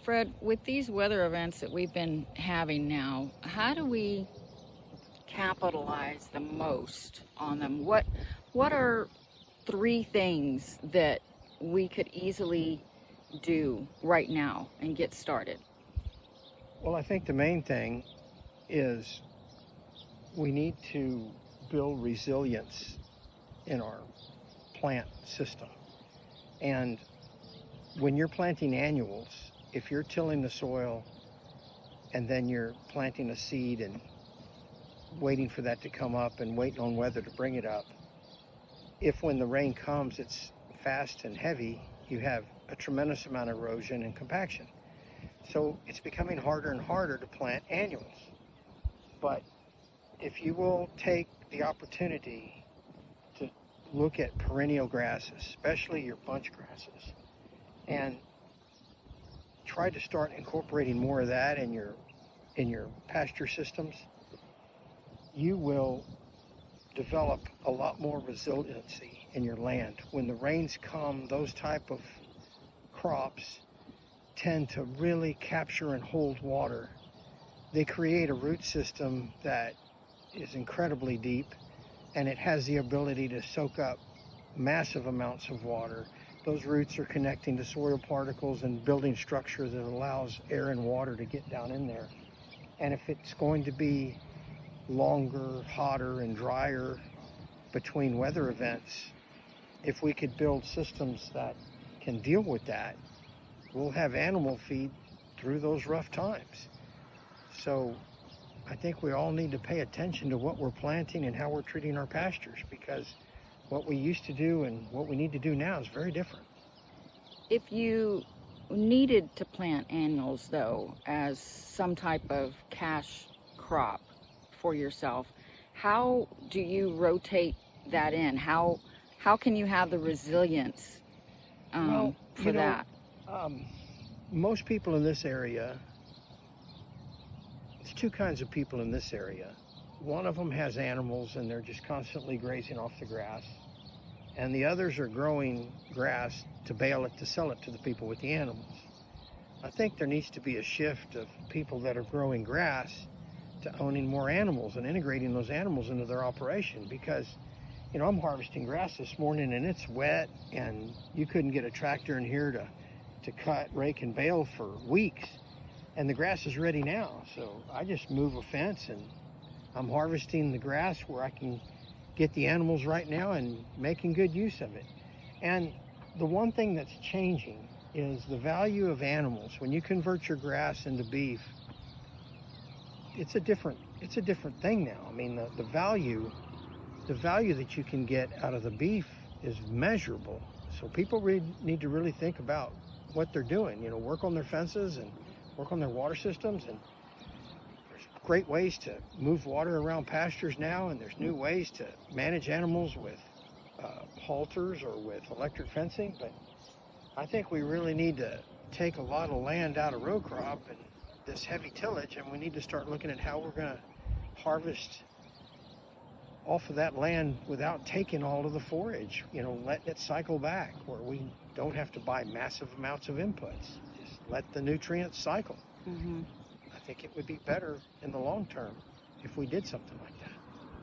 Fred, with these weather events that we've been having now, how do we capitalize the most on them? What are three things that we could easily do right now and get started? Well, I think the main thing is we need to build resilience in our plant system. And when you're planting annuals, if you're tilling the soil and then you're planting a seed and waiting for that to come up and waiting on weather to bring it up, if when the rain comes it's fast and heavy, you have a tremendous amount of erosion and compaction. So it's becoming harder and harder to plant annuals. But if you will take the opportunity to look at perennial grasses, especially your bunch grasses, and try to start incorporating more of that in your pasture systems, you will develop a lot more resiliency in your land. When the rains come, those type of crops tend to really capture and hold water. They create a root system that is incredibly deep, and it has the ability to soak up massive amounts of water. Those roots are connecting to soil particles and building structure that allows air and water to get down in there. And if it's going to be longer, hotter, and drier between weather events, if we could build systems that can deal with that, we'll have animal feed through those rough times. So I think we all need to pay attention to what we're planting and how we're treating our pastures, because what we used to do and what we need to do now is very different. If you needed to plant annuals, though, as some type of cash crop for yourself, how do you rotate that in? How can you have the resilience for that? Most people in this area, there's two kinds of people in this area. One of them has animals and they're just constantly grazing off the grass. And the others are growing grass to bale it, to sell it to the people with the animals. I think there needs to be a shift of people that are growing grass to owning more animals and integrating those animals into their operation, because I'm harvesting grass this morning and it's wet and you couldn't get a tractor in here to cut, rake, and bale for weeks. And the grass is ready now. So I just move a fence and I'm harvesting the grass where I can get the animals right now and making good use of it. And the one thing that's changing is the value of animals. When you convert your grass into beef, it's a different thing now. I mean, the value that you can get out of the beef is measurable. So people need to really think about what they're doing. Work on their fences and work on their water systems. And there's great ways to move water around pastures now, and there's new ways to manage animals with halters or with electric fencing. But I think we really need to take a lot of land out of row crop and this heavy tillage, and we need to start looking at how we're going to harvest off of that land without taking all of the forage, letting it cycle back where we don't have to buy massive amounts of inputs. Just let the nutrients cycle. Mm-hmm. I think it would be better in the long term if we did something like that.